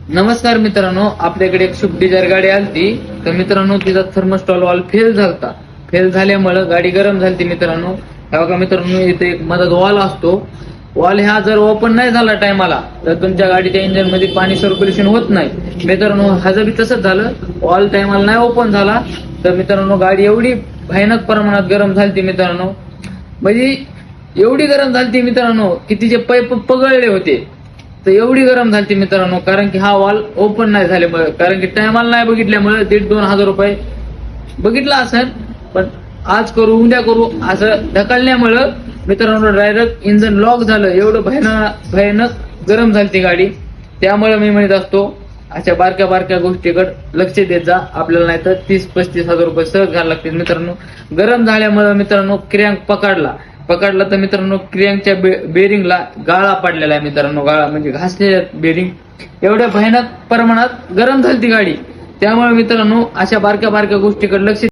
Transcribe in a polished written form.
नमस्कार मित्रांनो, आपल्याकडे एक स्विफ्ट डिझायर गाडी आलती. तर मित्रांनो तिचा थर्मोस्टॉल वॉल फेल झालता. फेल झाल्यामुळे गाडी गरम झालती मित्रांनो. हे बघा मित्रांनो, इथे एक मधात वॉल असतो. वॉल ह्या जर ओपन नाही झाला टायमाला तर तुमच्या गाडीच्या इंजिन मध्ये पाणी सर्क्युलेशन होत नाही. मित्रांनो ह्याचं बी तसंच झालं. वॉल टायमाला नाही ओपन झाला तर मित्रांनो गाडी एवढी भयानक प्रमाणात गरम झालती मित्रांनो. म्हणजे एवढी गरम झालती मित्रांनो की तिचे पाईप पगळले होते. तर एवढी गरम झाली मित्रांनो, कारण की हा वॉल ओपन नाही झाल्यामुळे, कारण की टायमाला नाही बघितल्यामुळे 1,500-2,000 रुपये बघितला असेल. पण आज करू उद्या करू असं ढकलल्यामुळं मित्रांनो डायरेक्ट इंजन लॉक झालं. एवढं भयानक गरम झाली ती गाडी. त्यामुळे मी म्हणत असतो अशा बारक्या बारक्या गोष्टीकडे लक्ष देत जा. आपल्याला नाही तर 30-35 हजार रुपये सहज घालायला लागतील मित्रांनो. गरम झाल्यामुळे मित्रांनो क्रँक पकडला तर मित्रांनो क्रियांकच्या बेरिंगला गाळा पडलेला आहे मित्रांनो. गाळा म्हणजे घासलेल्या बेरिंग. एवढ्या भयानक प्रमाणात गरम झाली ती गाडी. त्यामुळे मित्रांनो अशा बारक्या बारक्या गोष्टीकडे लक्ष